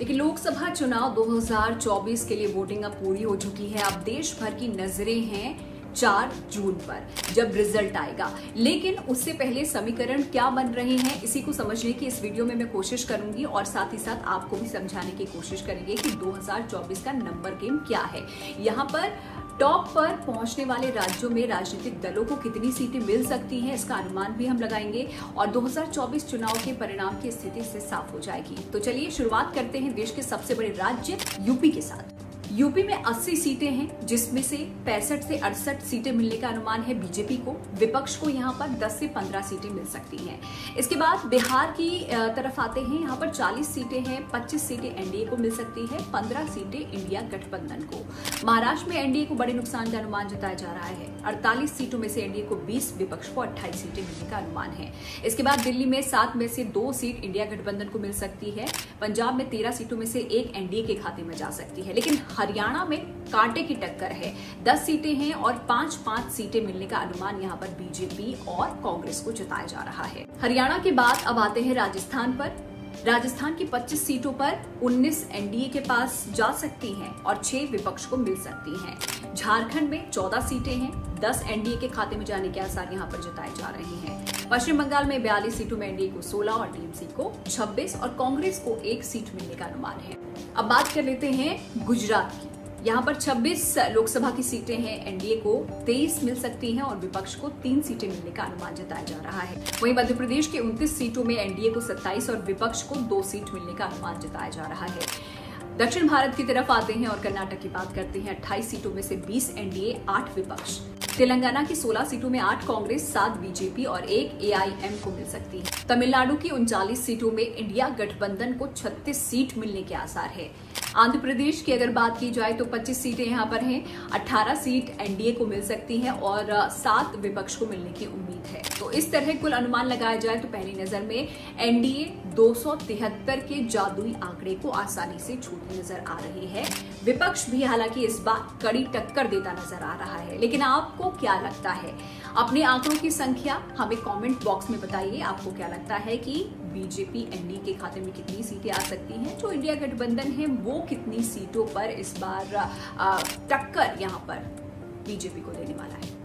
देखिए, लोकसभा चुनाव 2024 के लिए वोटिंग अब पूरी हो चुकी है। अब देश भर की नजरें हैं 4 जून पर जब रिजल्ट आएगा। लेकिन उससे पहले समीकरण क्या बन रहे हैं, इसी को समझने की इस वीडियो में मैं कोशिश करूंगी और साथ ही साथ आपको भी समझाने की कोशिश करेंगे कि 2024 का नंबर गेम क्या है। यहाँ पर टॉप पर पहुंचने वाले राज्यों में राजनीतिक दलों को कितनी सीटें मिल सकती हैं, इसका अनुमान भी हम लगाएंगे और 2024 चुनाव के परिणाम की स्थिति से साफ हो जाएगी। तो चलिए शुरुआत करते हैं देश के सबसे बड़े राज्य यूपी के साथ। यूपी में 80 सीटें हैं, जिसमें से 65 से 68 सीटें मिलने का अनुमान है बीजेपी को। विपक्ष को यहाँ पर 10 से 15 सीटें मिल सकती हैं। इसके बाद बिहार की तरफ आते हैं। यहाँ पर 40 सीटें हैं, 25 सीटें एनडीए को मिल सकती है, 15 सीटें इंडिया गठबंधन को। महाराष्ट्र में एनडीए को बड़े नुकसान का अनुमान जताया जा रहा है। 48 सीटों में से एनडीए को 20, विपक्ष को 28 सीटें मिलने का अनुमान है। इसके बाद दिल्ली में 7 में से 2 सीट इंडिया गठबंधन को मिल सकती है। पंजाब में 13 सीटों में से 1 एनडीए के खाते में जा सकती है। लेकिन हरियाणा में कांटे की टक्कर है। 10 सीटें हैं और 5-5 सीटें मिलने का अनुमान यहाँ पर बीजेपी और कांग्रेस को जताया जा रहा है। हरियाणा के बाद अब आते हैं राजस्थान पर। राजस्थान की 25 सीटों पर 19 एनडीए के पास जा सकती हैं और 6 विपक्ष को मिल सकती हैं। झारखंड में 14 सीटें हैं, 10 एनडीए के खाते में जाने के आसार यहाँ पर जताए जा रहे हैं। पश्चिम बंगाल में 42 सीटों में एनडीए को 16 और टीएमसी को 26 और कांग्रेस को 1 सीट मिलने का अनुमान है। अब बात कर लेते हैं गुजरात की। यहाँ पर 26 लोकसभा की सीटें हैं, एनडीए को 23 मिल सकती हैं और विपक्ष को 3 सीटें मिलने का अनुमान जताया जा रहा है। वहीं मध्य प्रदेश के 29 सीटों में एनडीए को 27 और विपक्ष को 2 सीट मिलने का अनुमान जताया जा रहा है। दक्षिण भारत की तरफ आते हैं और कर्नाटक की बात करते हैं। 28 सीटों में से 20 एनडीए, 8 विपक्ष। तेलंगाना की 16 सीटों में 8 कांग्रेस, 7 बीजेपी और 1 एआईएम को मिल सकती है। तमिलनाडु की 39 सीटों में इंडिया गठबंधन को 36 सीट मिलने के आसार है। आंध्र प्रदेश की अगर बात की जाए तो 25 सीटें यहाँ पर हैं, 18 सीट एनडीए को मिल सकती हैं और 7 विपक्ष को मिलने की उम्मीद है। तो इस तरह कुल अनुमान लगाया जाए तो पहली नजर में एनडीए 273 के जादुई आंकड़े को आसानी से छूती नजर आ रही है। विपक्ष भी हालांकि इस बार कड़ी टक्कर देता नजर आ रहा है। लेकिन आपको क्या लगता है? अपने आंकड़ों की संख्या हमें कमेंट बॉक्स में बताइए। आपको क्या लगता है कि बीजेपी एनडीए के खाते में कितनी सीटें आ सकती हैं? जो इंडिया गठबंधन है वो कितनी सीटों पर इस बार टक्कर यहाँ पर बीजेपी को देने वाला है?